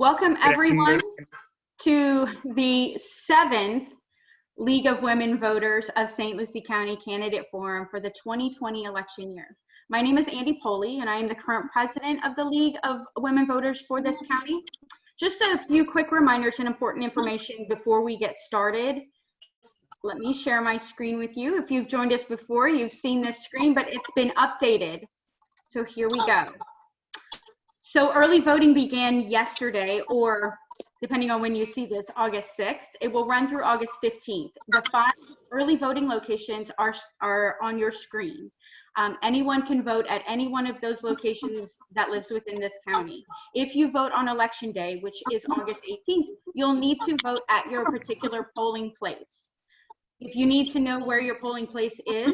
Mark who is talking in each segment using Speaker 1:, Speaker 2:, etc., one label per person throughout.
Speaker 1: Welcome
Speaker 2: Good
Speaker 1: everyone
Speaker 2: afternoon.
Speaker 1: to the 7th League of Women Voters of St. Lucie County Candidate Forum for the 2020 election year. My name is Andy Poley and I am the current president of the League of Women Voters for this county. Just a few quick reminders and important information before we get started. Let me share my screen with you. If you've joined us before, you've seen this screen, but it's been updated. So here we go. So early voting began yesterday, or depending on when you see this, August 6th. It will run through August 15th. The 5 early voting locations are on your screen. Anyone can vote at any one of those locations that lives within this county. If you vote on election day, which is August 18th, you'll need to vote at your particular polling place. If you need to know where your polling place is,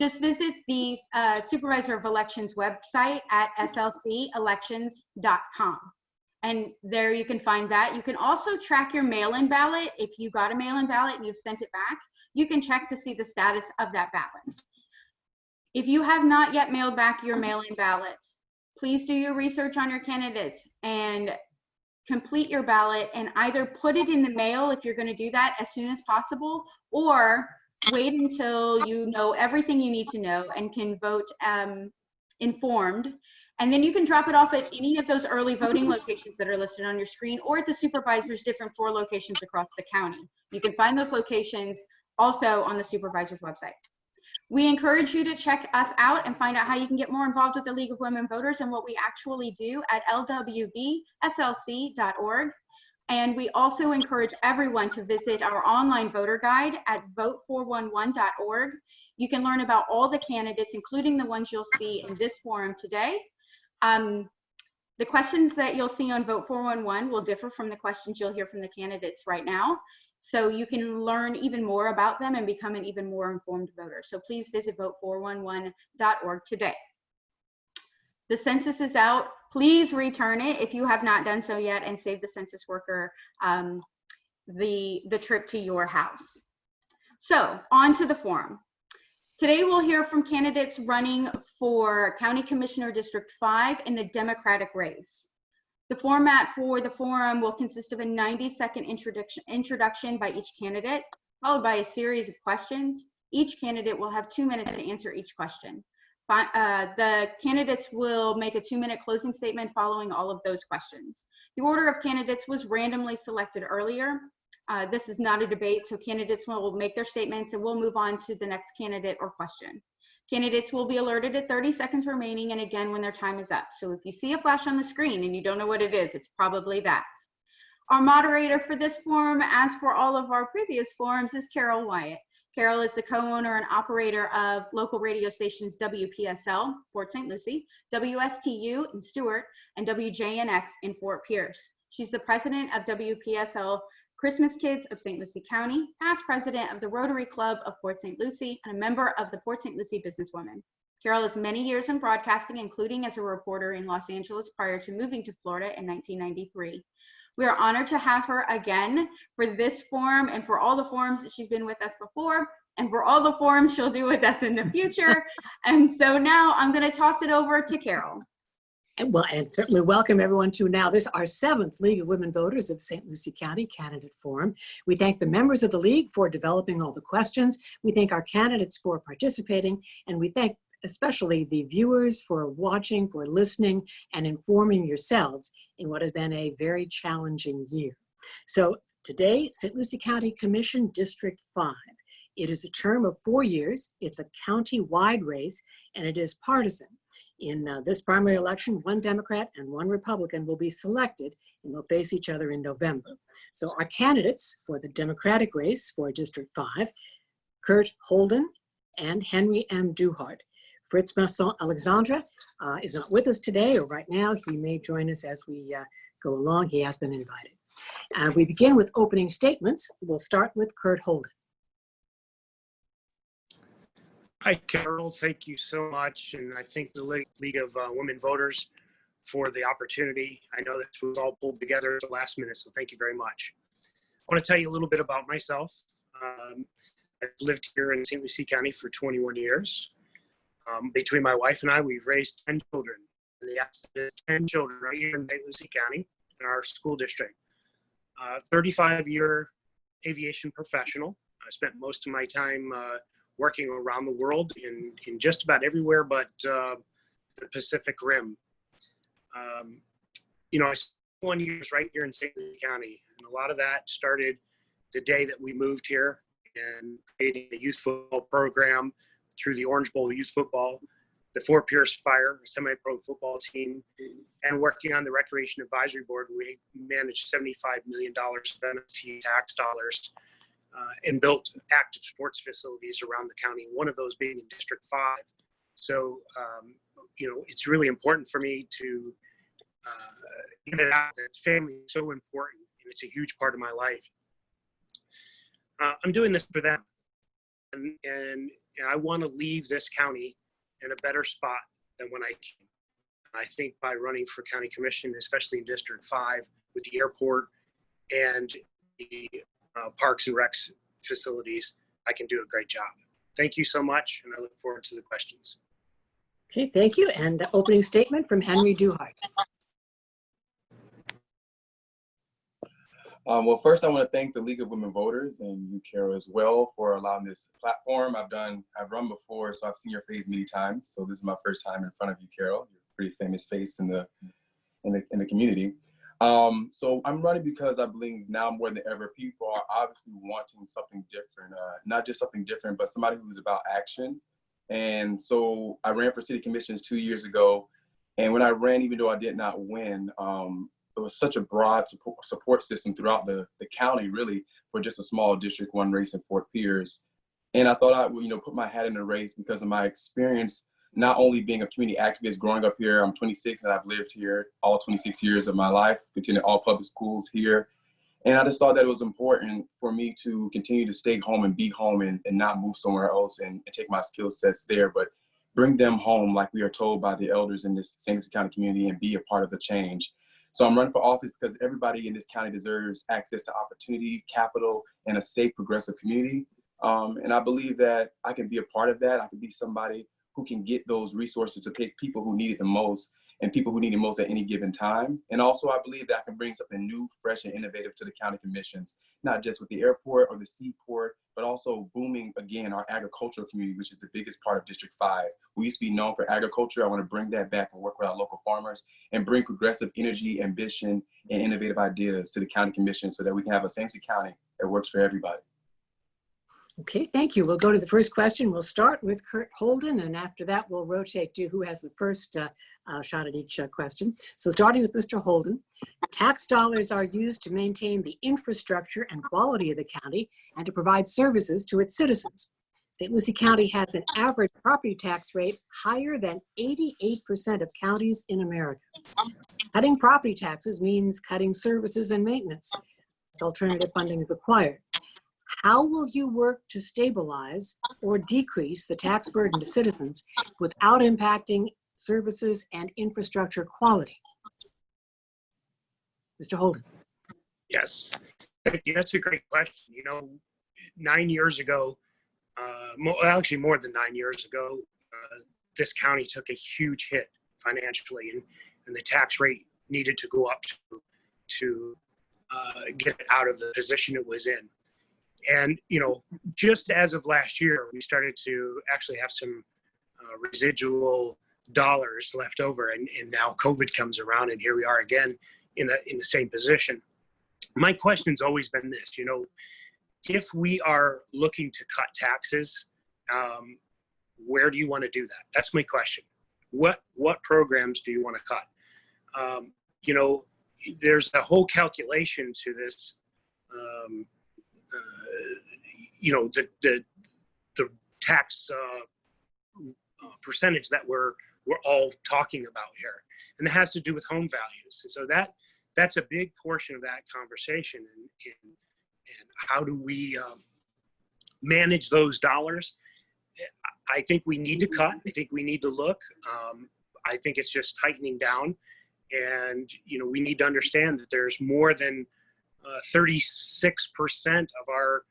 Speaker 1: just visit the Supervisor of Elections website at slcelections.com. And there you can find that. You can also track your mail-in ballot. If you got a mail-in ballot and you've sent it back, you can check to see the status of that ballot. If you have not yet mailed back your mail-in ballot, please do your research on your candidates and complete your ballot and either put it in the mail if you're going to do that as soon as possible, or wait until you know everything you need to know and can vote informed. And then you can drop it off at any of those early voting locations that are listed on your screen, or at the supervisor's different 4 locations across the county. You can find those locations also on the supervisor's website. We encourage you to check us out and find out how you can get more involved with the League of Women Voters and what we actually do at lwvslc.org. And we also encourage everyone to visit our online voter guide at vote411.org. You can learn about all the candidates, including the ones you'll see in this forum today. The questions that you'll see on Vote 411 will differ from the questions you'll hear from the candidates right now. So you can learn even more about them and become an even more informed voter. So please visit vote411.org today. The census is out. Please return it if you have not done so yet, and save the census worker the trip to your house. So on to the forum. Today we'll hear from candidates running for County Commissioner District 5 in the Democratic race. The format for the forum will consist of a 90-second introduction by each candidate, followed by a series of questions. Each candidate will have 2 minutes to answer each question. The candidates will make a 2-minute closing statement following all of those questions. The order of candidates was randomly selected earlier. This is not a debate, so candidates will make their statements and we'll move on to the next candidate or question. Candidates will be alerted at 30 seconds remaining and again when their time is up. So if you see a flash on the screen and you don't know what it is, it's probably that. Our moderator for this forum, as for all of our previous forums, is Carol Wyatt. Carol is the co-owner and operator of local radio stations WPSL, Port St. Lucie, WSTU in Stewart, and WJNX in Fort Pierce. She's the president of WPSL Christmas Kids of St. Lucie County, past president of the Rotary Club of Port St. Lucie, and a member of the Port St. Lucie Businesswomen. Carol has many years in broadcasting, including as a reporter in Los Angeles prior to moving to Florida in 1993. We are honored to have her again for this forum and for all the forums that she's been with us before, and for all the forums she'll do with us in the future. And so now I'm going to toss it over to Carol.
Speaker 3: And certainly welcome everyone to now this our 7th League of Women Voters of St. Lucie County Candidate Forum. We thank the members of the League for developing all the questions. We thank our candidates for participating, and we thank especially the viewers for watching, for listening, and informing yourselves in what has been a very challenging year. So today, St. Lucie County Commission District 5. It is a term of 4 years. It's a county-wide race, and it is partisan. In this primary election, 1 Democrat and 1 Republican will be selected, and they'll face each other in November. So our candidates for the Democratic race for District 5, Kurt Holden and Henry M. Duhart. Fritz Masson Alexandra is not with us today or right now. He may join us as we go along. He has been invited. We begin with opening statements. We'll start with Kurt Holden.
Speaker 2: Hi, Carol. Thank you so much. And I thank the League of Women Voters for the opportunity. I know this was all pulled together at the last minute, so thank you very much. I want to tell you a little bit about myself. I've lived here in St. Lucie County for 21 years. Between my wife and I, we've raised 10 children. And the answer is 10 children right here in St. Lucie County. in our school district. 35-year aviation professional. I spent most of my time working around the world in just about everywhere but the Pacific Rim. I spent 1 year right here in St. Lucie County, and a lot of that started the day that we moved here and creating a youth football program through the Orange Bowl youth football, the Fort Pierce Fire, a semi-pro football team, and working on the Recreation Advisory Board. We managed $75 million of NFT tax dollars and built active sports facilities around the county, one of those being in District 5. So, it's really important for me to get it out that family is so important, and it's a huge part of my life. I'm doing this for them, and I want to leave this county in a better spot than when I came. I think by running for county commission, especially in District 5 with the airport and the parks and recs facilities, I can do a great job. Thank you so much, and I look forward to the questions.
Speaker 3: Okay, thank you. And the opening statement from Henry Duhart.
Speaker 4: Well, first I want to thank the League of Women Voters and you, Carol, as well for allowing this platform. I've run before, so I've seen your face many times. So this is my first time in front of you, Carol. You're a pretty famous face in the community. So I'm running because I believe now more than ever, people are obviously wanting something different, not just something different, but somebody who's about action. And so I ran for city commissions 2 years ago. And when I ran, even though I did not win, it was such a broad support system throughout the county, really, for just a small District 1 race in Fort Pierce. And I thought I would, put my hat in the race because of my experience, not only being a community activist growing up here. I'm 26 and I've lived here all 26 years of my life, attended all public schools here. And I just thought that it was important for me to continue to stay home and be home and not move somewhere else and take my skill sets there, but bring them home like we are told by the elders in this St. Lucie County community and be a part of the change. So I'm running for office because everybody in this county deserves access to opportunity, capital, and a safe, progressive community. And I believe that I can be a part of that. I can be somebody who can get those resources to pick people who need it the most and people who need it most at any given time. And also I believe that I can bring something new, fresh, and innovative to the county commissions, not just with the airport or the seaport, but also booming, again, our agricultural community, which is the biggest part of District 5. We used to be known for agriculture. I want to bring that back and work with our local farmers and bring progressive energy, ambition, and innovative ideas to the county commission so that we can have a St. Lucie County that works for everybody.
Speaker 3: Okay, thank you. We'll go to the first question. We'll start with Kurt Holden, and after that, we'll rotate to who has the first shot at each question. So starting with Mr. Holden, tax dollars are used to maintain the infrastructure and quality of the county and to provide services to its citizens. St. Lucie County has an average property tax rate higher than 88% of counties in America. Cutting property taxes means cutting services and maintenance. This alternative funding is required. How will you work to stabilize or decrease the tax burden to citizens without impacting services and infrastructure quality? Mr. Holden.
Speaker 2: Yes, thank you. That's a great question. 9 years ago, actually more than 9 years ago, this county took a huge hit financially, and the tax rate needed to go up to get it out of the position it was in. And, just as of last year, we started to actually have some residual dollars left over. And now COVID comes around, and here we are again in the same position. My question's always been this, if we are looking to cut taxes, where do you want to do that? That's my question. What programs do you want to cut? There's a whole calculation to this. The tax percentage that we're all talking about here, and it has to do with home values. And so that's a big portion of that conversation. And how do we manage those dollars? I think we need to cut. I think we need to look. I think it's just tightening down, and we need to understand that there's more than 36% of our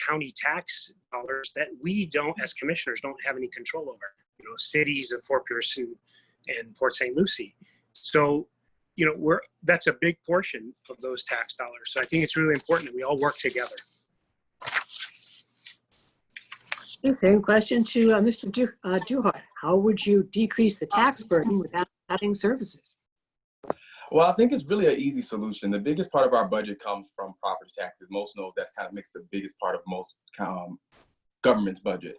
Speaker 2: county tax dollars that we don't, as commissioners, don't have any control over. Cities of Fort Pierce and Port St. Lucie. So, that's a big portion of those tax dollars. So I think it's really important that we all work together.
Speaker 3: Same question to Mr. Duhart. How would you decrease the tax burden without cutting services?
Speaker 4: Well, I think it's really an easy solution. The biggest part of our budget comes from property taxes. Most know that's kind of makes the biggest part of most government's budget.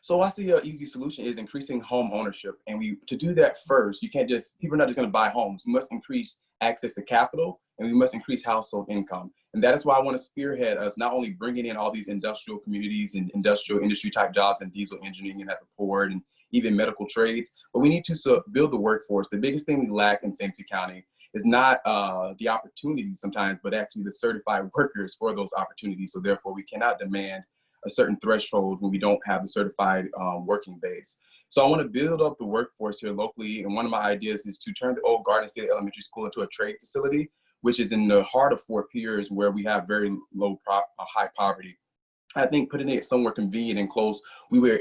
Speaker 4: So I see an easy solution is increasing home ownership. And to do that first, people are not just going to buy homes. We must increase access to capital, and we must increase household income. And that is why I want to spearhead us not only bringing in all these industrial communities and industrial industry type jobs and diesel engineering and at the port and even medical trades, but we need to build the workforce. The biggest thing we lack in St. Lucie County is not the opportunities sometimes, but actually the certified workers for those opportunities. So therefore, we cannot demand a certain threshold when we don't have the certified working base. So I want to build up the workforce here locally. And one of my ideas is to turn the old Garden State Elementary School into a trade facility, which is in the heart of Fort Pierce, where we have very high poverty. I think putting it somewhere convenient and close, we will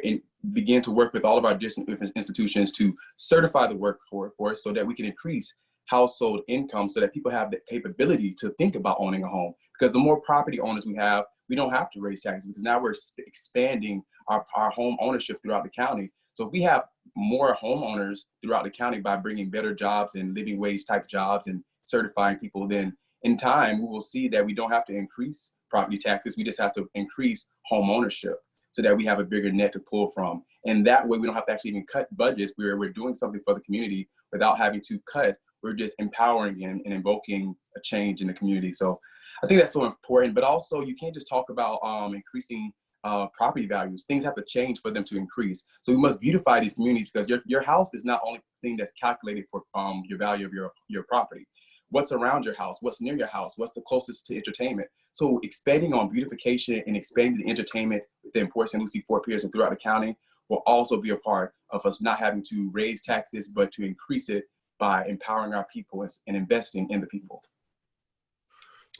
Speaker 4: begin to work with all of our different institutions to certify the workforce so that we can increase household income so that people have the capability to think about owning a home. Because the more property owners we have, we don't have to raise taxes because now we're expanding our home ownership throughout the county. So if we have more homeowners throughout the county by bringing better jobs and living wage type jobs and certifying people, then in time, we will see that we don't have to increase property taxes. We just have to increase home ownership so that we have a bigger net to pull from. And that way we don't have to actually even cut budgets. We're doing something for the community without having to cut. We're just empowering and invoking a change in the community. So I think that's so important, but also you can't just talk about increasing property values. Things have to change for them to increase. So we must beautify these communities because your house is not only the thing that's calculated for your value of your property. What's around your house? What's near your house? What's the closest to entertainment? So expanding on beautification and expanding the entertainment within Port St. Lucie, Fort Pierce, and throughout the county will also be a part of us not having to raise taxes, but to increase it by empowering our people and investing in the people.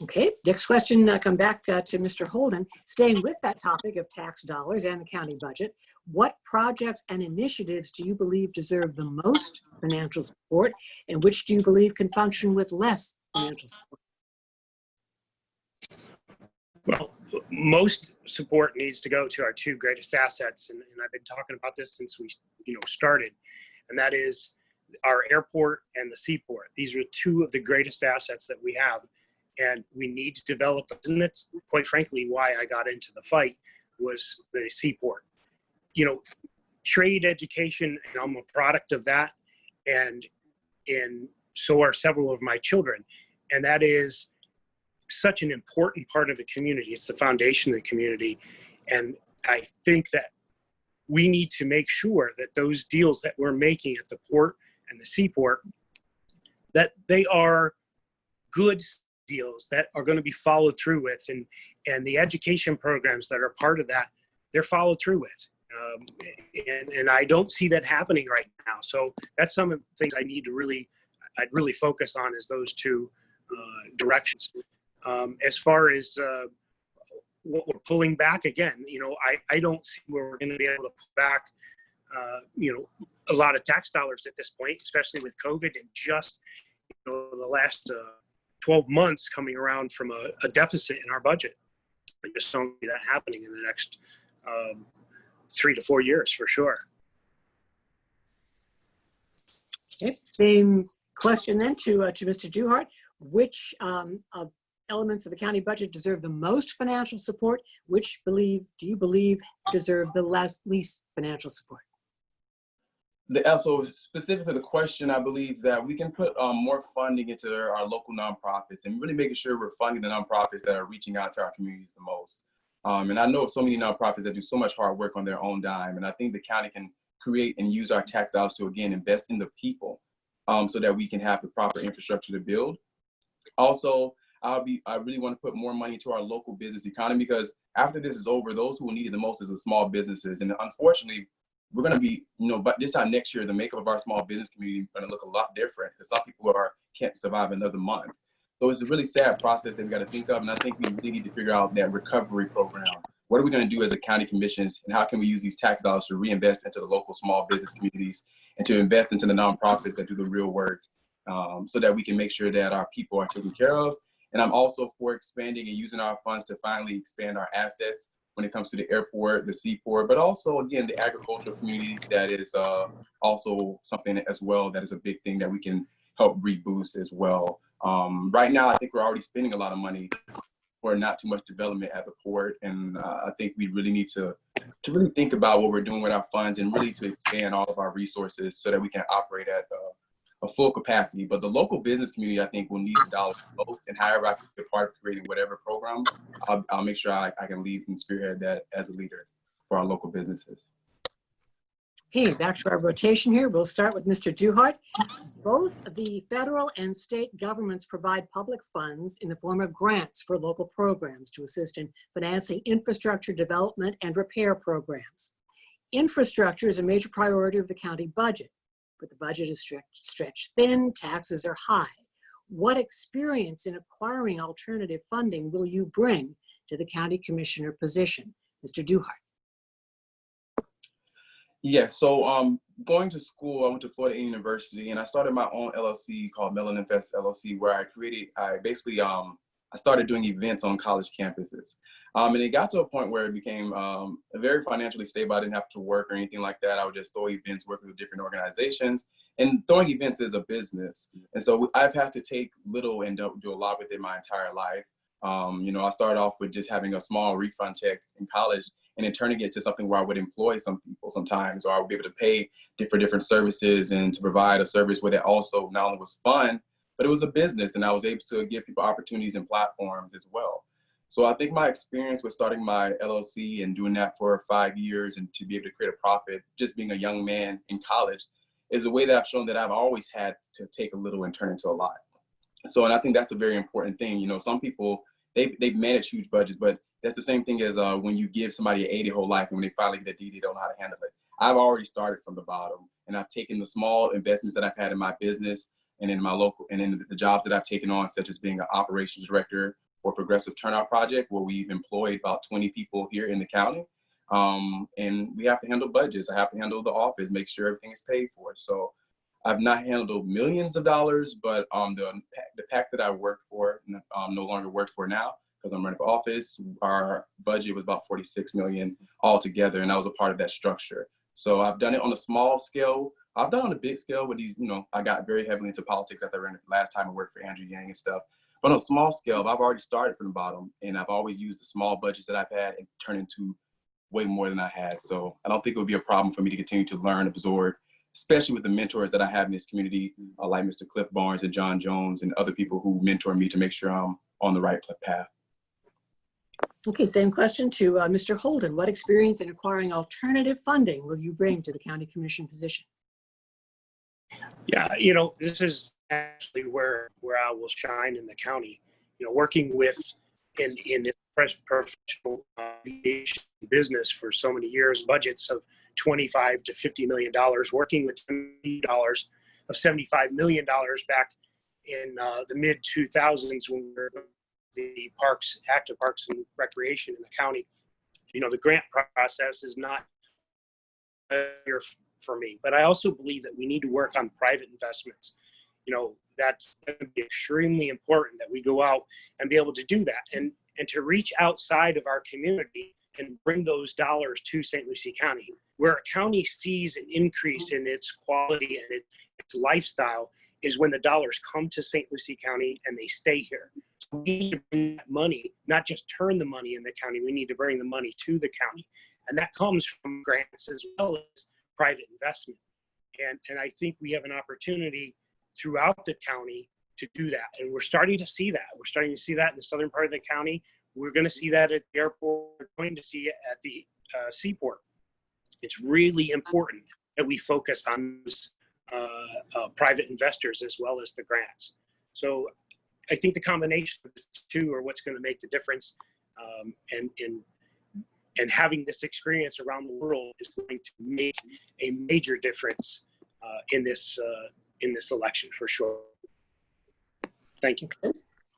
Speaker 3: Okay, next question, come back to Mr. Holden. Staying with that topic of tax dollars and the county budget, what projects and initiatives do you believe deserve the most financial support, and which do you believe can function with less financial support?
Speaker 2: Well, most support needs to go to our two greatest assets, and I've been talking about this since we started, and that is our airport and the seaport. These are two of the greatest assets that we have, and we need to develop them. And that's quite frankly why I got into the fight, was the seaport. Trade education, and I'm a product of that, and so are several of my children, and that is such an important part of the community. It's the foundation of the community, and I think that we need to make sure that those deals that we're making at the port and the seaport, that they are good deals that are going to be followed through with, and the education programs that are part of that, they're followed through with. And I don't see that happening right now. So that's some of the things I'd really focus on, is those two directions. As far as what we're pulling back, again, I don't see where we're going to be able to pull back, a lot of tax dollars at this point, especially with COVID and just the last 12 months coming around from a deficit in our budget. I just don't see that happening in the next 3 to 4 years for sure.
Speaker 3: Okay. Same question then to Mr. Duhart. Which of elements of the county budget deserve the most financial support? Which do you believe deserve the least financial support?
Speaker 4: So specific to the question, I believe that we can put more funding into our local nonprofits and really making sure we're funding the nonprofits that are reaching out to our communities the most. And I know of so many nonprofits that do so much hard work on their own dime. And I think the county can create and use our tax dollars to, again, invest in the people so that we can have the proper infrastructure to build. Also, I really want to put more money into our local business economy, because after this is over, those who will need it the most is the small businesses. And unfortunately, we're going to be, but this time next year, the makeup of our small business community is going to look a lot different, because some people can't survive another month. So it's a really sad process that we got to think of. And I think we really need to figure out that recovery program. What are we going to do as a county commissions, and how can we use these tax dollars to reinvest into the local small business communities and to invest into the nonprofits that do the real work so that we can make sure that our people are taken care of. And I'm also for expanding and using our funds to finally expand our assets when it comes to the airport, the seaport, but also, again, the agricultural community. That is also something as well that is a big thing that we can help reboost as well. Right now, I think we're already spending a lot of money for not too much development at the port. And I think we really need to really think about what we're doing with our funds and really to expand all of our resources so that we can operate at a full capacity. But the local business community, I think, will need the dollars most. And however I can be a part of creating whatever program, I'll make sure I can lead and spearhead that as a leader for our local businesses.
Speaker 3: Okay, back to our rotation here. We'll start with Mr. Duhart. Both the federal and state governments provide public funds in the form of grants for local programs to assist in financing infrastructure development and repair programs. Infrastructure is a major priority of the county budget, but the budget is stretched thin, taxes are high. What experience in acquiring alternative funding will you bring to the county commissioner position? Mr. Duhart.
Speaker 4: Yes, so going to school, I went to Florida University, and I started my own LLC called Melanin Fest LLC, where I started doing events on college campuses. And it got to a point where it became very financially stable. I didn't have to work or anything like that. I would just throw events, working with different organizations. And throwing events is a business. And so I've had to take little and do a lot with it my entire life. You know, I started off with just having a small refund check in college, and then turning it to something where I would employ some people sometimes, or I would be able to pay for different services and to provide a service where that also not only was fun, but it was a business, and I was able to give people opportunities and platforms as well. So I think my experience with starting my LLC and doing that for 5 years and to be able to create a profit, just being a young man in college, is a way that I've shown that I've always had to take a little and turn into a lot. So, and I think that's a very important thing. You know, some people, they manage huge budgets, but that's the same thing as when you give somebody an A their whole life, and when they finally get a D, they don't know how to handle it. I've already started from the bottom, and I've taken the small investments that I've had in my business and in my local, and in the jobs that I've taken on, such as being an operations director for Progressive Turnout Project, where we've employed about 20 people here in the county. And we have to handle budgets. I have to handle the office, make sure everything is paid for. So I've not handled millions of dollars, but the PAC that I work for, no longer work for now, because I'm running for office. Our budget was about $46 million altogether, and I was a part of that structure. So I've done it on a small scale. I've done it on a big scale with these, you know, I got very heavily into politics after I ran last time I worked for Andrew Yang and stuff. But on a small scale, I've already started from the bottom, and I've always used the small budgets that I've had and turned into way more than I had. So I don't think it would be a problem for me to continue to learn, absorb, especially with the mentors that I have in this community, like Mr. Cliff Barnes and John Jones and other people who mentor me to make sure I'm on the right path.
Speaker 3: Okay, same question to Mr. Holden. What experience in acquiring alternative funding will you bring to the county commission position?
Speaker 2: Yeah, you know, this is actually where I will shine in the county. You know, working with in this professional aviation business for so many years, budgets of $25 to $50 million, working with dollars of $75 million back in the mid 2000s when we were the parks, active parks and recreation in the county. You know, the grant process is not here for me, but I also believe that we need to work on private investments. You know, that's going to be extremely important that we go out and be able to do that and to reach outside of our community and bring those dollars to St. Lucie County, where a county sees an increase in its quality and its lifestyle is when the dollars come to St. Lucie County and they stay here. So we need to bring that money, not just turn the money in the county, we need to bring the money to the county. And that comes from grants as well as private investment. And I think we have an opportunity throughout the county to do that. And we're starting to see that. We're starting to see that in the southern part of the county. We're going to see that at the airport. We're going to see it at the seaport. It's really important that we focus on those private investors as well as the grants. So I think the combination of the two are what's going to make the difference. And having this experience around the world is going to make a major difference in this election for sure. Thank you.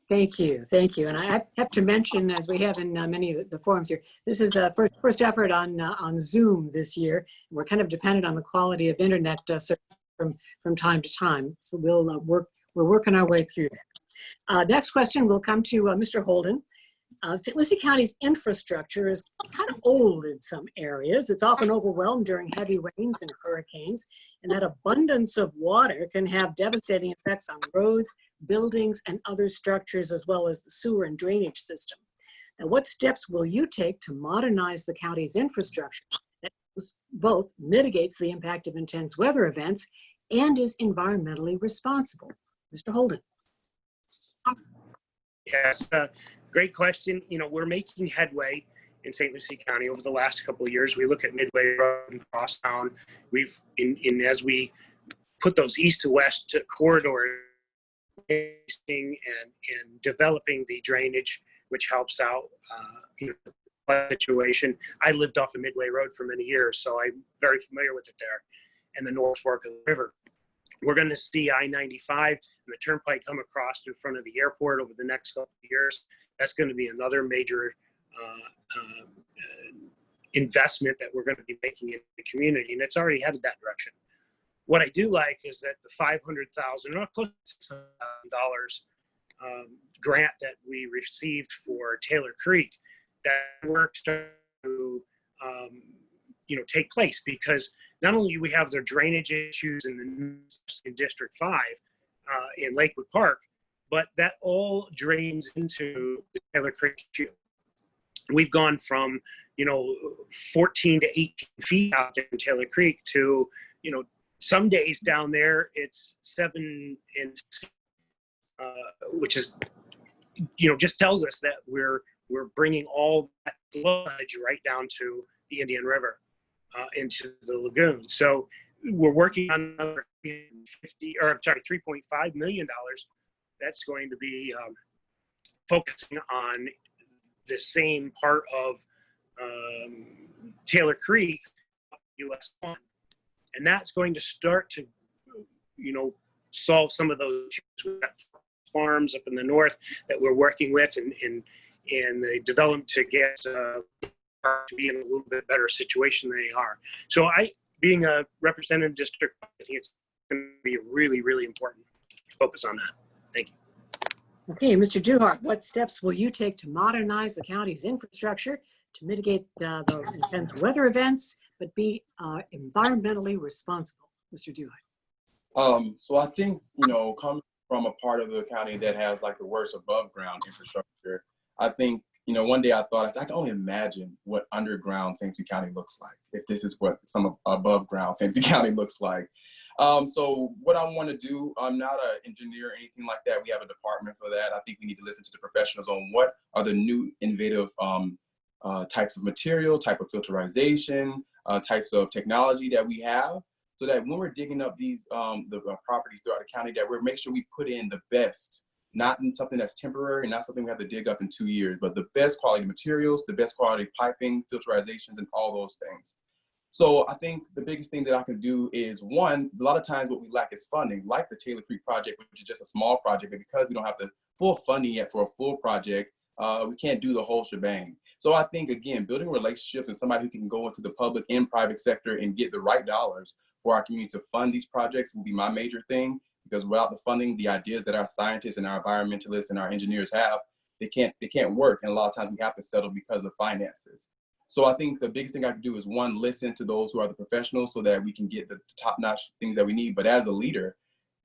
Speaker 3: Thank you. Thank you. And I have to mention, as we have in many of the forums here, this is a first effort on Zoom this year. We're kind of dependent on the quality of internet service from time to time. So we'll we're working our way through that. Next question will come to Mr. Holden. St. Lucie County's infrastructure is kind of old in some areas. It's often overwhelmed during heavy rains and hurricanes, and that abundance of water can have devastating effects on roads, buildings, and other structures, as well as the sewer and drainage system. Now, what steps will you take to modernize the county's infrastructure that both mitigates the impact of intense weather events and is environmentally responsible? Mr. Holden.
Speaker 2: Yes, great question. You know, we're making headway in St. Lucie County over the last couple of years. We look at Midway Road and Crosstown. We've, as we put those east to west corridors and developing the drainage, which helps out, the situation. I lived off of Midway Road for many years, so I'm very familiar with it there, and the North Fork of the river. We're going to see I-95 and the turnpike come across in front of the airport over the next couple of years. That's going to be another major investment that we're going to be making in the community, and it's already headed that direction. What I do like is that the $500,000, or close to $600,000 grant that we received for Taylor Creek, that work started to take place, because not only do we have the drainage issues in District 5 in Lakewood Park, but that all drains into the Taylor Creek issue. We've gone from 14 to 18 feet out there in Taylor Creek to some days down there it's 7 inches, which is just tells us that we're bringing all that sludge right down to the Indian River, into the lagoon. So we're working on another $3.5 million that's going to be focusing on the same part of Taylor Creek, US 1. And that's going to start to, solve some of those issues. We've got farms up in the north that we're working with, and the development to get to be in a little bit better situation than they are. So being a representative district, I think it's going to be really, really important to focus on that. Thank you.
Speaker 3: Okay, Mr. Duhart, what steps will you take to modernize the county's infrastructure to mitigate the intense weather events, but be environmentally responsible? Mr. Duhart.
Speaker 4: So I think, coming from a part of the county that has like the worst above ground infrastructure, I think, one day I thought, I can only imagine what underground St. Lucie County looks like if this is what some above ground St. Lucie County looks like. So what I want to do, I'm not an engineer or anything like that. We have a department for that. I think we need to listen to the professionals on what are the new innovative types of material, type of filterization, types of technology that we have, so that when we're digging up these the properties throughout the county, that we're make sure we put in the best, not in something that's temporary, not something we have to dig up in 2 years, but the best quality materials, the best quality piping, filterizations, and all those things. So I think the biggest thing that I can do is, one, a lot of times what we lack is funding, like the Taylor Creek project, which is just a small project, but because we don't have the full funding yet for a full project, we can't do the whole shebang. So I think, again, building relationships and somebody who can go into the public and private sector and get the right dollars for our community to fund these projects will be my major thing, because without the funding, the ideas that our scientists and our environmentalists and our engineers have, they can't work. And a lot of times we have to settle because of finances. So I think the biggest thing I can do is, one, listen to those who are the professionals so that we can get the top-notch things that we need. But as a leader,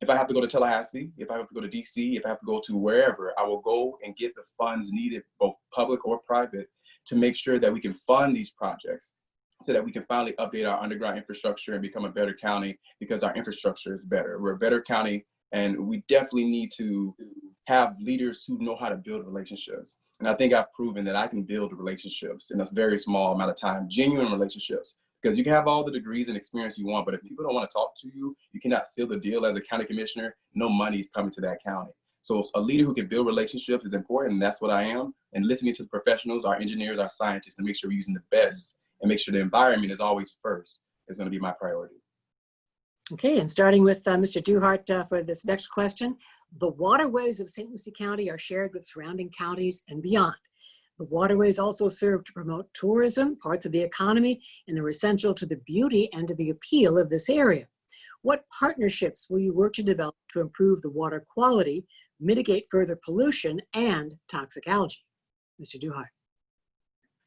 Speaker 4: if I have to go to Tallahassee, if I have to go to DC, if I have to go to wherever, I will go and get the funds needed, both public or private, to make sure that we can fund these projects so that we can finally update our underground infrastructure and become a better county, because our infrastructure is better. We're a better county, and we definitely need to have leaders who know how to build relationships. And I think I've proven that I can build relationships in a very small amount of time, genuine relationships. Because you can have all the degrees and experience you want, but if people don't want to talk to you, you cannot seal the deal as a county commissioner. No money is coming to that county. So a leader who can build relationships is important, and that's what I am. And listening to the professionals, our engineers, our scientists, to make sure we're using the best and make sure the environment is always first is going to be my priority.
Speaker 3: Okay, and starting with Mr. Duhart for this next question. The waterways of St. Lucie County are shared with surrounding counties and beyond. The waterways also serve to promote tourism, parts of the economy, and are essential to the beauty and to the appeal of this area. What partnerships will you work to develop to improve the water quality, mitigate further pollution, and toxic algae? Mr. Duhart.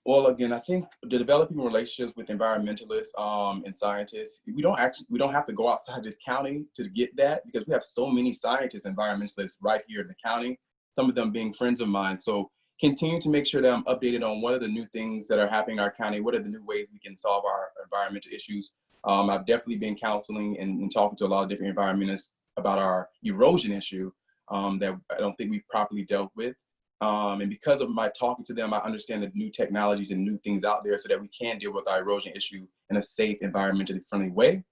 Speaker 4: Well, again, I think the developing relationships with environmentalists and scientists, we don't have to go outside this county to get that, because we have so many scientists and environmentalists right here in the county, some of them being friends of mine. So continue to make sure that I'm updated on what are the new things that are happening in our county, what are the new ways we can solve our environmental issues. I've definitely been counseling and talking to a lot of different environmentalists about our erosion issue that I don't think we've properly dealt with. And because of my talking to them, I understand the new technologies and new things out there so that we can deal with our erosion issue in a safe, environmentally friendly way.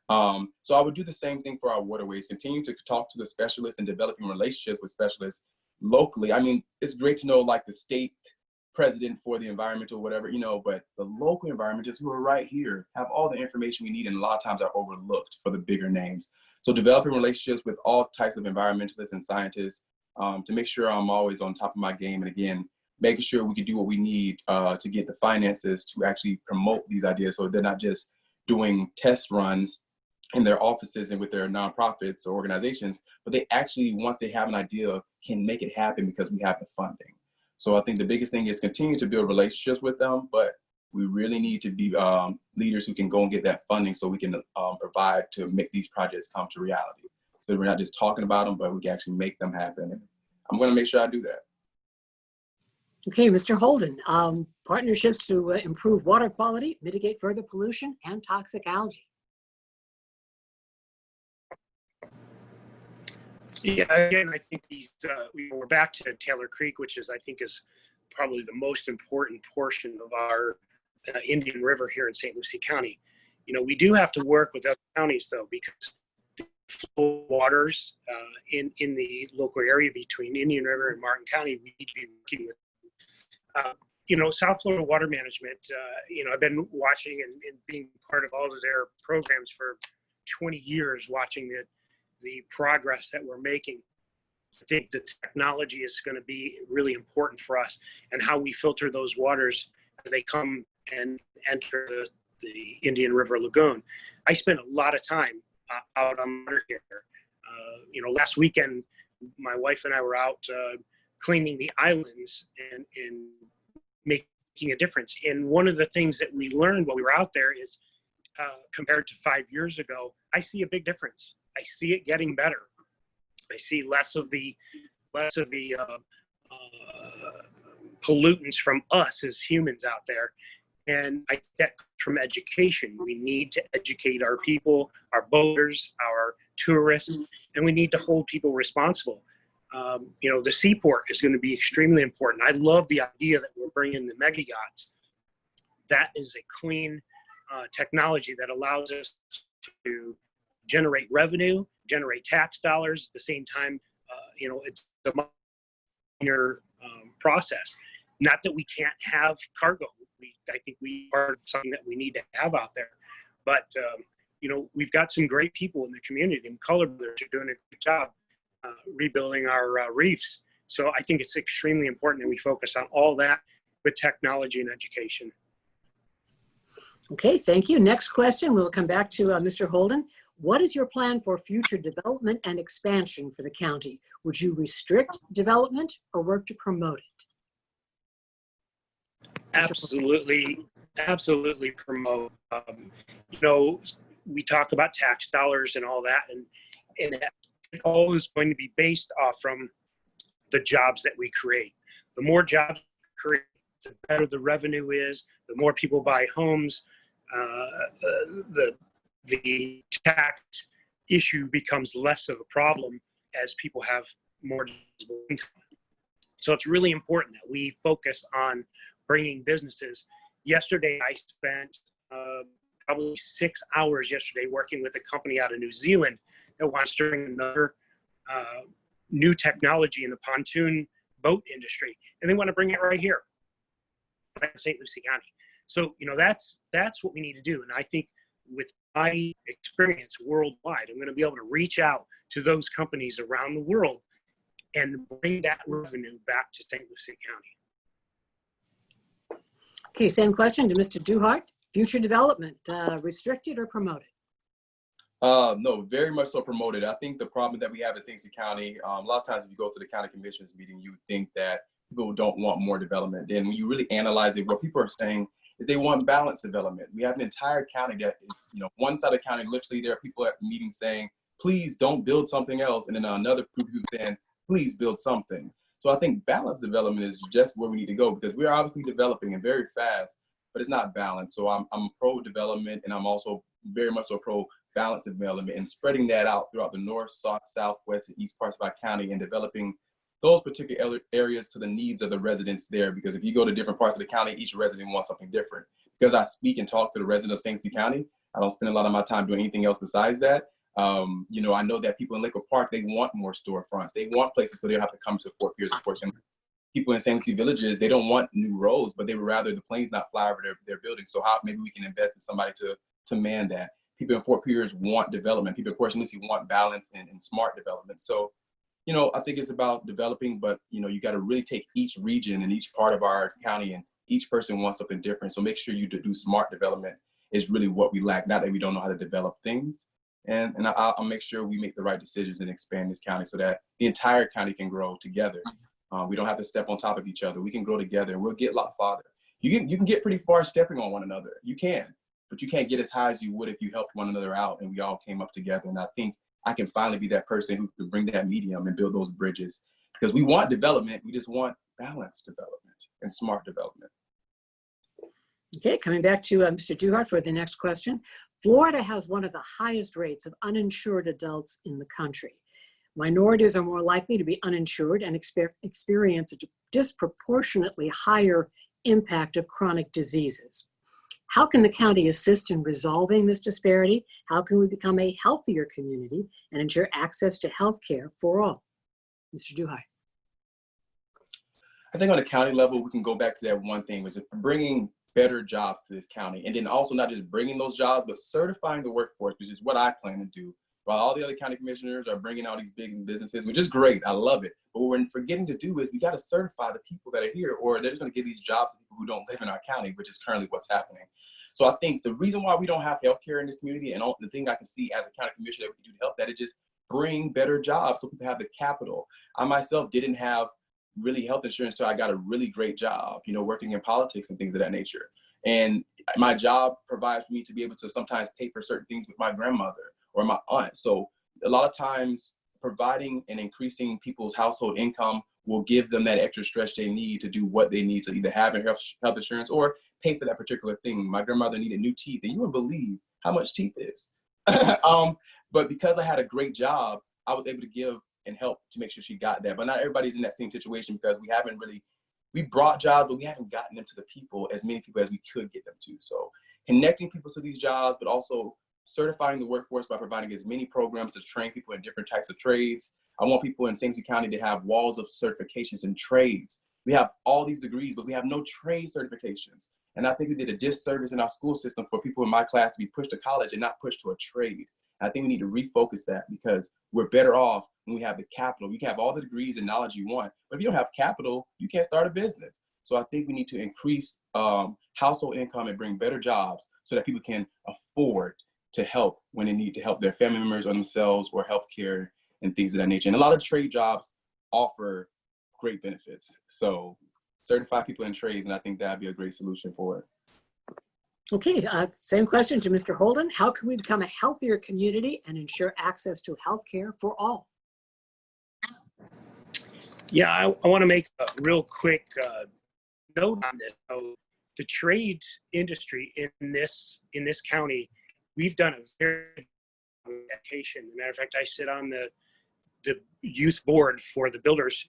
Speaker 4: So I would do the same thing for our waterways, continue to talk to the specialists and developing relationships with specialists locally. I mean, it's great to know like the state president for the environmental, whatever, you know, but the local environmentalists who are right here have all the information we need, and a lot of times are overlooked for the bigger names. So developing relationships with all types of environmentalists and scientists to make sure I'm always on top of my game. And again, making sure we can do what we need to get the finances to actually promote these ideas, so they're not just doing test runs in their offices and with their nonprofits or organizations, but they actually, once they have an idea, can make it happen because we have the funding. So I think the biggest thing is continue to build relationships with them, but we really need to be leaders who can go and get that funding so we can provide to make these projects come to reality. So we're not just talking about them, but we can actually make them happen. And I'm going to make sure I do that.
Speaker 3: Okay, Mr. Holden, partnerships to improve water quality, mitigate further pollution, and toxic algae.
Speaker 2: Yeah, again, I think these, we're back to Taylor Creek, which is, I think, is probably the most important portion of our Indian River here in St. Lucie County. You know, we do have to work with other counties, though, because the flow waters in the local area between Indian River and Martin County, we need to be working with. You know, South Florida Water Management, you know, I've been watching and being part of all of their programs for 20 years, watching the progress that we're making. I think the technology is going to be really important for us, and how we filter those waters as they come and enter the Indian River Lagoon. I spent a lot of time out on water here. You know, last weekend, my wife and I were out cleaning the islands and making a difference. And one of the things that we learned while we were out there is, compared to 5 years ago, I see a big difference. I see it getting better. I see less of the pollutants from us as humans out there. And I think that from education. We need to educate our people, our boaters, our tourists, and we need to hold people responsible. You know, the seaport is going to be extremely important. I love the idea that we're bringing the mega yachts. That is a clean technology that allows us to generate revenue, generate tax dollars at the same time. You know, it's a minor process. Not that we can't have cargo. I think we are part of something that we need to have out there. But, you know, we've got some great people in the community. The McCullough brothers are doing a good job rebuilding our reefs. So I think it's extremely important that we focus on all that with technology and education.
Speaker 3: Okay, thank you. Next question, we'll come back to Mr. Holden. What is your plan for future development and expansion for the county? Would you restrict development or work to promote it?
Speaker 2: Absolutely, absolutely promote. You know, we talk about tax dollars and all that, and it all is going to be based off from the jobs that we create. The more jobs we create, the better the revenue is, the more people buy homes, the tax issue becomes less of a problem as people have more disposable income. So it's really important that we focus on bringing businesses. Yesterday, I spent probably 6 hours yesterday working with a company out of New Zealand that wants to bring another new technology in the pontoon boat industry, and they want to bring it right here in St. Lucie County. So, you know, that's what we need to do. And I think with my experience worldwide, I'm going to be able to reach out to those companies around the world and bring that revenue back to St. Lucie County.
Speaker 3: Okay, same question to Mr. Duhart. Future development, restricted or promoted?
Speaker 4: No, very much so promoted. I think the problem that we have in St. Lucie County, a lot of times if you go to the county commissioners meeting, you would think that people don't want more development. Then when you really analyze it, what people are saying is they want balanced development. We have an entire county that is, one side of the county, literally there are people at meetings saying, please don't build something else. And then another group of people saying, please build something. So I think balanced development is just where we need to go, because we're obviously developing and very fast, but it's not balanced. So I'm pro development, and I'm also very much so pro balanced development, and spreading that out throughout the north, south, southwest, and east parts of our county, and developing those particular areas to the needs of the residents there. Because if you go to different parts of the county, each resident wants something different. Because I speak and talk to the residents of St. Lucie County, I don't spend a lot of my time doing anything else besides that. I know that people in Lakewood Park, they want more storefronts. They want places so they don't have to come to Fort Pierce, of course. And people in St. Lucie villages, they don't want new roads, but they would rather the planes not fly over their buildings. So how maybe we can invest in somebody to man that. People in Fort Pierce want development. People in Port St. Lucie want balance and smart development. So, I think it's about developing, but you got to really take each region and each part of our county, and each person wants something different. So make sure you do smart development is really what we lack. Not that we don't know how to develop things. And I'll make sure we make the right decisions and expand this county so that the entire county can grow together. We don't have to step on top of each other. We can grow together, and we'll get a lot farther. You can get pretty far stepping on one another. You can, but you can't get as high as you would if you helped one another out and we all came up together. And I think I can finally be that person who can bring that medium and build those bridges, because we want development. We just want balanced development and smart development.
Speaker 3: Okay, coming back to Mr. Duhart for the next question. Florida has one of the highest rates of uninsured adults in the country. Minorities are more likely to be uninsured and experience a disproportionately higher impact of chronic diseases. How can the county assist in resolving this disparity? How can we become a healthier community and ensure access to health care for all? Mr. Duhart.
Speaker 4: I think on a county level, we can go back to that one thing, was bringing better jobs to this county. And then also not just bringing those jobs, but certifying the workforce, which is what I plan to do. While all the other county commissioners are bringing out these big businesses, which is great, I love it. But what we're forgetting to do is we got to certify the people that are here, or they're just going to give these jobs to people who don't live in our county, which is currently what's happening. So I think the reason why we don't have healthcare in this community, and the thing I can see as a county commissioner that we can do to help that, is just bring better jobs so people have the capital. I myself didn't have really health insurance until I got a really great job, working in politics and things of that nature. And my job provides for me to be able to sometimes pay for certain things with my grandmother or my aunt. So a lot of times providing and increasing people's household income will give them that extra stretch they need to do what they need to either have health insurance or pay for that particular thing. My grandmother needed new teeth, and you wouldn't believe how much teeth is. But because I had a great job, I was able to give and help to make sure she got that. But not everybody's in that same situation, because we brought jobs, but we haven't gotten them to the people, as many people as we could get them to. So connecting people to these jobs, but also certifying the workforce by providing as many programs to train people in different types of trades. I want people in St. Lucie County to have walls of certifications in trades. We have all these degrees, but we have no trade certifications. And I think we did a disservice in our school system for people in my class to be pushed to college and not pushed to a trade. I think we need to refocus that, because we're better off when we have the capital. You can have all the degrees and knowledge you want, but if you don't have capital, you can't start a business. So I think we need to increase household income and bring better jobs so that people can afford to help when they need to help their family members or themselves, or healthcare and things of that nature. And a lot of trade jobs offer great benefits. So certify people in trades, and I think that'd be a great solution for it.
Speaker 3: Okay, same question to Mr. Holden. How can we become a healthier community and ensure access to health care for all?
Speaker 2: Yeah, I want to make a real quick note on this. So the trades industry in this county, we've done a very good education. As a matter of fact, I sit on the youth board for the Builders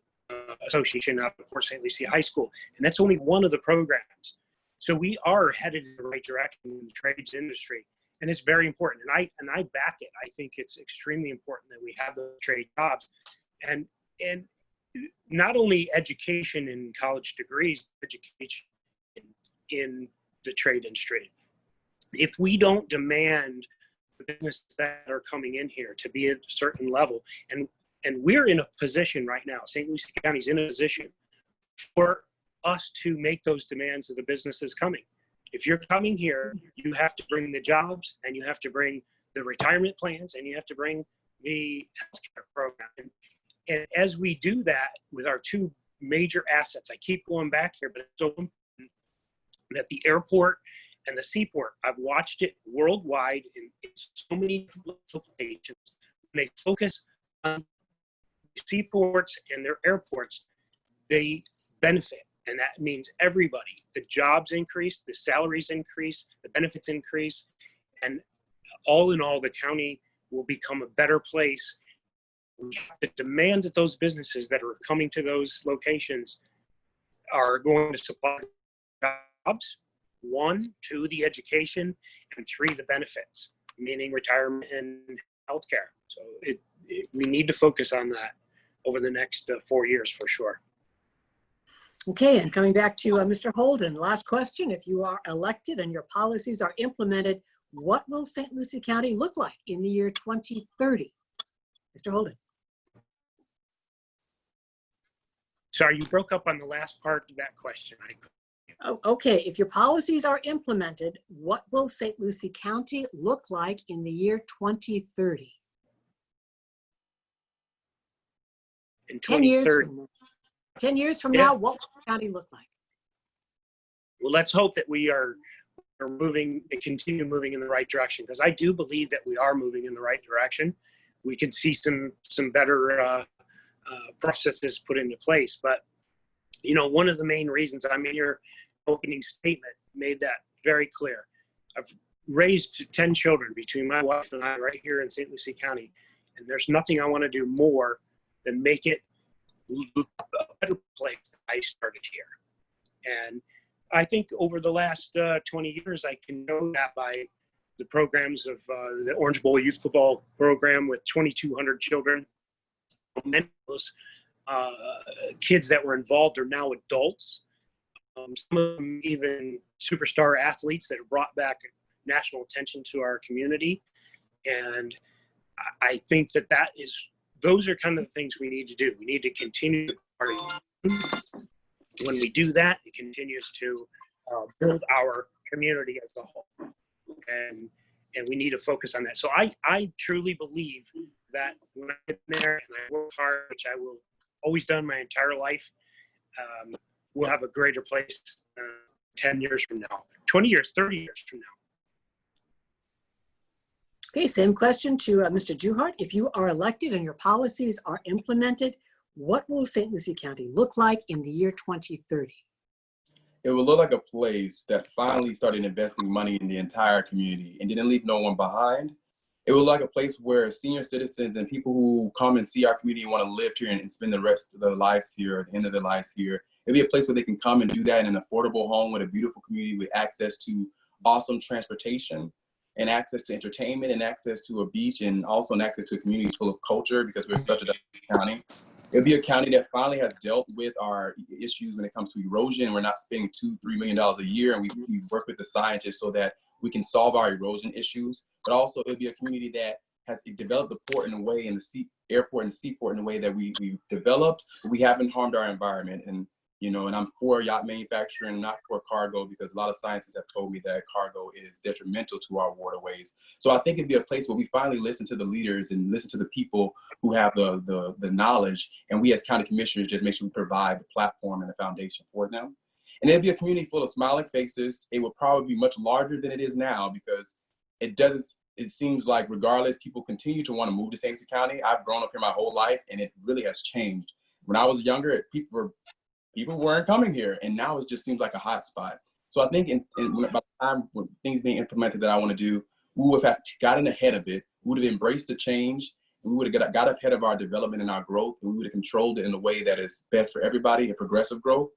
Speaker 2: Association out of Port St. Lucie High School, and that's only one of the programs. So we are headed in the right direction in the trades industry, and it's very important. And I back it. I think it's extremely important that we have those trade jobs, and not only education in college degrees, education in the trade industry. If we don't demand the businesses that are coming in here to be at a certain level, and we're in a position right now, St. Lucie County is in a position for us to make those demands of the businesses coming. If you're coming here, you have to bring the jobs, and you have to bring the retirement plans, and you have to bring the healthcare program. And as we do that with our two major assets, I keep going back here, but it's so important that the airport and the seaport, I've watched it worldwide in so many locations. When they focus on seaports and their airports, they benefit. And that means everybody. The jobs increase, the salaries increase, the benefits increase, and all in all, the county will become a better place. We have to demand that those businesses that are coming to those locations are going to supply jobs, 1, 2, the education, and 3, the benefits, meaning retirement and healthcare. So we need to focus on that over the next 4 years for sure.
Speaker 3: Okay, and coming back to Mr. Holden, last question. If you are elected and your policies are implemented, what will St. Lucie County look like in the year 2030? Mr. Holden.
Speaker 2: Sorry, you broke up on the last part of that question.
Speaker 3: Oh, okay, if your policies are implemented, what will St. Lucie County look like in the year 2030?
Speaker 2: In
Speaker 3: 10 years
Speaker 2: 2030.
Speaker 3: from now. 10 years from
Speaker 2: Yeah.
Speaker 3: now, what will the county look like?
Speaker 2: Well, let's hope that we are moving and continue moving in the right direction, because I do believe that we are moving in the right direction. We can see some better processes put into place. But, you know, one of the main reasons, I mean, your opening statement made that very clear. I've raised 10 children between my wife and I right here in St. Lucie County, and there's nothing I want to do more than make it a better place than I started here. And I think over the last 20 years, I can know that by the programs of the Orange Bowl Youth Football Program with 2,200 children. Many of those kids that were involved are now adults. Some of them even superstar athletes that have brought back national attention to our community. And I think those are kind of the things we need to do. We need to continue to party. When we do that, it continues to build our community as a whole. And we need to focus on that. So I truly believe that when I get there and I work hard, which I will always done my entire life, we'll have a greater place 10 years from now, 20 years, 30 years from now.
Speaker 3: Okay, same question to Mr. Duhart. If you are elected and your policies are implemented, what will St. Lucie County look like in the year 2030?
Speaker 4: It will look like a place that finally started investing money in the entire community and didn't leave no one behind. It will look like a place where senior citizens and people who come and see our community and want to live here and spend the rest of their lives here, at the end of their lives here. It'll be a place where they can come and do that in an affordable home with a beautiful community with access to awesome transportation and access to entertainment and access to a beach and also an access to a community full of culture, because we're such a diverse county. It'll be a county that finally has dealt with our issues when it comes to erosion. We're not spending $2-3 million a year, and we work with the scientists so that we can solve our erosion issues. But also it'll be a community that has developed the port in a way, and the airport and seaport in a way that we developed, but we haven't harmed our environment. And you know, and I'm for yacht manufacturing, not for cargo, because a lot of scientists have told me that cargo is detrimental to our waterways. So I think it'd be a place where we finally listen to the leaders and listen to the people who have the knowledge, and we as county commissioners just make sure we provide the platform and the foundation for them. And it'd be a community full of smiling faces. It will probably be much larger than it is now, because it seems like regardless, people continue to want to move to St. Lucie County. I've grown up here my whole life, and it really has changed. When I was younger, people weren't coming here, and now it just seems like a hot spot. So I think by the time when things being implemented that I want to do, we would have gotten ahead of it. We would have embraced the change, and we would have got ahead of our development and our growth, and we would have controlled it in a way that is best for everybody and progressive growth.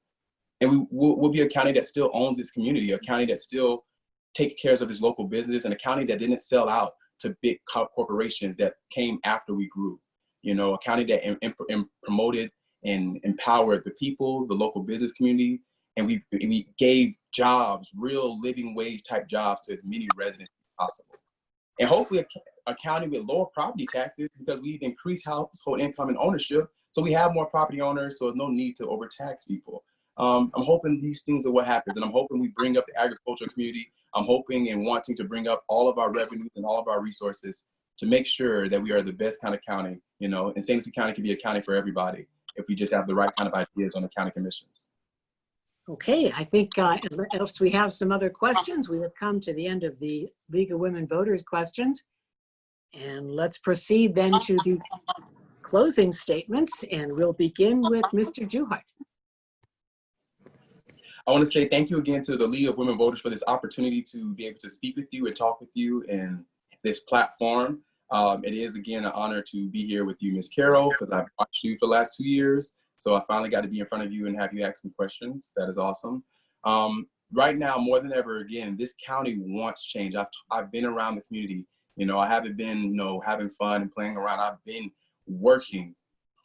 Speaker 4: And we'll be a county that still owns its community, a county that still takes care of its local business, and a county that didn't sell out to big corporations that came after we grew. You know, a county that promoted and empowered the people, the local business community, and we gave jobs, real living wage type jobs, to as many residents as possible. And hopefully a county with lower property taxes, because we've increased household income and ownership, so we have more property owners, so there's no need to overtax people. I'm hoping these things are what happens, and I'm hoping we bring up the agricultural community. I'm hoping and wanting to bring up all of our revenues and all of our resources to make sure that we are the best kind of county, you know, and St. Lucie County can be a county for everybody if we just have the right kind of ideas on the county commissions.
Speaker 3: Okay, I think else we have some other questions. We have come to the end of the League of Women Voters questions. And let's proceed then to the closing statements, and we'll begin with Mr. Duhart.
Speaker 4: I want to say thank you again to the League of Women Voters for this opportunity to be able to speak with you and talk with you in this platform. It is, again, an honor to be here with you, Ms. Carroll, because I've watched you for the last 2 years. So I finally got to be in front of you and have you ask some questions. That is awesome. Right now, more than ever, again, this county wants change. I've been around the community. You know, I haven't been, you know, having fun and playing around. I've been working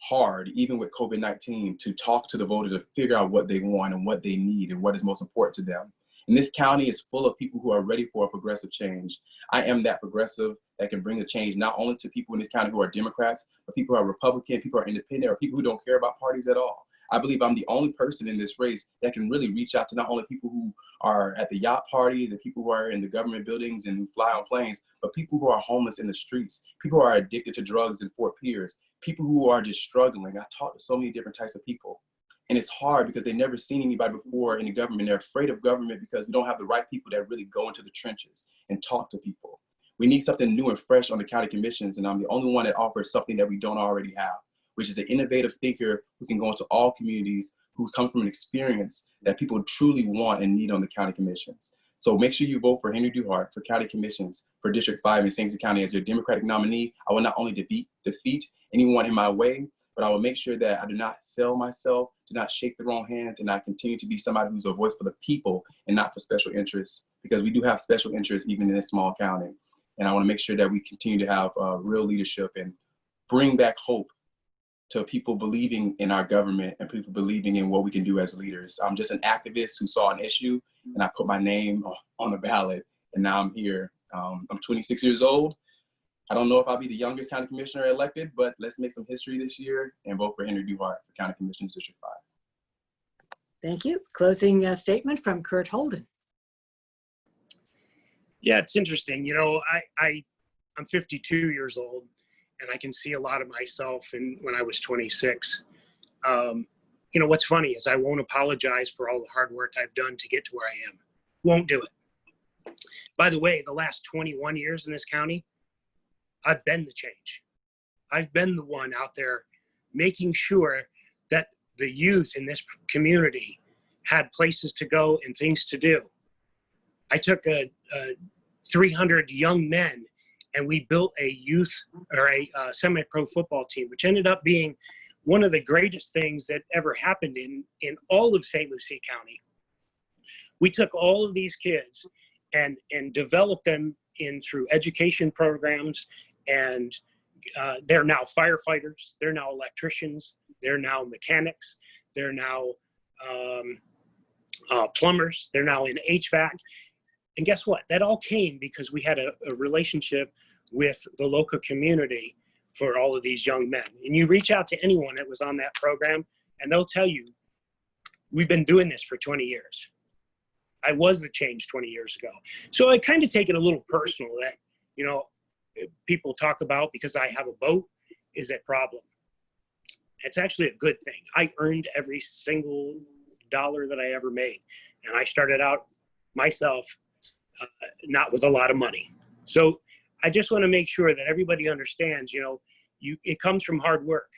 Speaker 4: hard, even with COVID-19, to talk to the voters to figure out what they want and what they need and what is most important to them. And this county is full of people who are ready for a progressive change. I am that progressive that can bring the change not only to people in this county who are Democrats, but people who are Republican, people who are independent, or people who don't care about parties at all. I believe I'm the only person in this race that can really reach out to not only people who are at the yacht parties and people who are in the government buildings and who fly on planes, but people who are homeless in the streets, people who are addicted to drugs in Fort Pierce, people who are just struggling. I talk to so many different types of people. And it's hard because they've never seen anybody before in the government. They're afraid of government because we don't have the right people that really go into the trenches and talk to people. We need something new and fresh on the county commissions, and I'm the only one that offers something that we don't already have, which is an innovative thinker who can go into all communities, who come from an experience that people truly want and need on the county commissions. So make sure you vote for Henry Duhart for county commissions for District 5 in St. Lucie County as your Democratic nominee. I will not only defeat anyone in my way, but I will make sure that I do not sell myself, do not shake the wrong hands, and I continue to be somebody who's a voice for the people and not for special interests, because we do have special interests even in a small county. And I want to make sure that we continue to have real leadership and bring back hope to people believing in our government and people believing in what we can do as leaders. I'm just an activist who saw an issue and I put my name on the ballot, and now I'm here. I'm 26 years old. I don't know if I'll be the youngest county commissioner elected, but let's make some history this year and vote for Henry Duhart for County Commissioners District 5.
Speaker 3: Thank you. Closing statement from Kurt Holden.
Speaker 2: Yeah, it's interesting. You know, I'm 52 years old, and I can see a lot of myself when I was 26. You know, what's funny is I won't apologize for all the hard work I've done to get to where I am. Won't do it. By the way, the last 21 years in this county, I've been the change. I've been the one out there making sure that the youth in this community had places to go and things to do. I took 300 young men and we built a youth or a semi-pro football team, which ended up being one of the greatest things that ever happened in all of St. Lucie County. We took all of these kids and developed them through education programs, and they're now firefighters, they're now electricians, they're now mechanics, they're now plumbers, they're now in HVAC. And guess what? That all came because we had a relationship with the local community for all of these young men. And you reach out to anyone that was on that program, and they'll tell you, we've been doing this for 20 years. I was the change 20 years ago. So I kind of take it a little personal that, you know, people talk about because I have a boat is a problem. It's actually a good thing. I earned every single dollar that I ever made. And I started out myself not with a lot of money. So I just want to make sure that everybody understands, you know, it comes from hard work,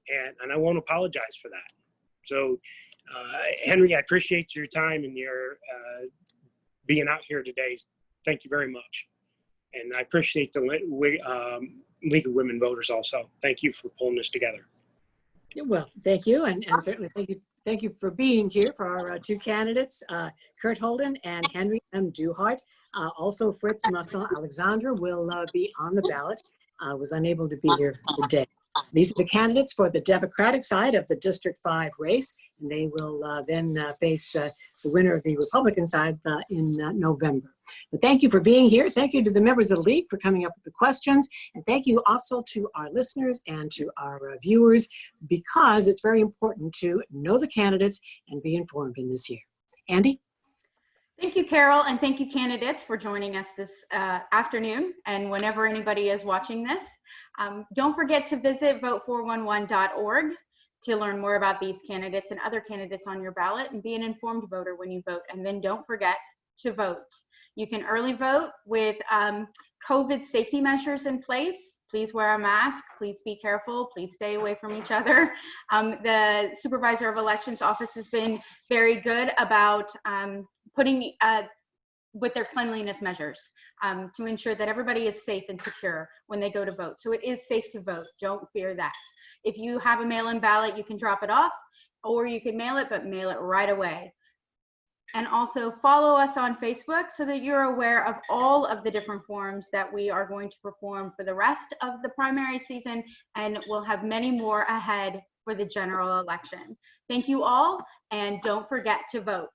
Speaker 2: and I won't apologize for that. So Henry, I appreciate your time and your being out here today. Thank you very much. And I appreciate the League of Women Voters also. Thank you for pulling this together.
Speaker 3: Well, thank you, and certainly thank you for being here for our two candidates, Kurt Holden and Henry M. Duhart. Also, Fritz Masson Alexandra will be on the ballot. Was unable to be here today. These are the candidates for the Democratic side of the District 5 race, and they will then face the winner of the Republican side in November. But thank you for being here. Thank you to the members of the League for coming up with the questions, and thank you also to our listeners and to our viewers, because it's very important to know the candidates and be informed in this year. Andy?
Speaker 1: Thank you, Carol, and thank you, candidates, for joining us this afternoon and whenever anybody is watching this. Don't forget to visit vote411.org to learn more about these candidates and other candidates on your ballot, and be an informed voter when you vote. And then don't forget to vote. You can early vote with COVID safety measures in place. Please wear a mask. Please be careful. Please stay away from each other. The Supervisor of Elections office has been very good about putting with their cleanliness measures to ensure that everybody is safe and secure when they go to vote. So it is safe to vote. Don't fear that. If you have a mail-in ballot, you can drop it off, or you can mail it, but mail it right away. And also follow us on Facebook so that you're aware of all of the different forums that we are going to perform for the rest of the primary season, and we'll have many more ahead for the general election. Thank you all, and don't forget to vote.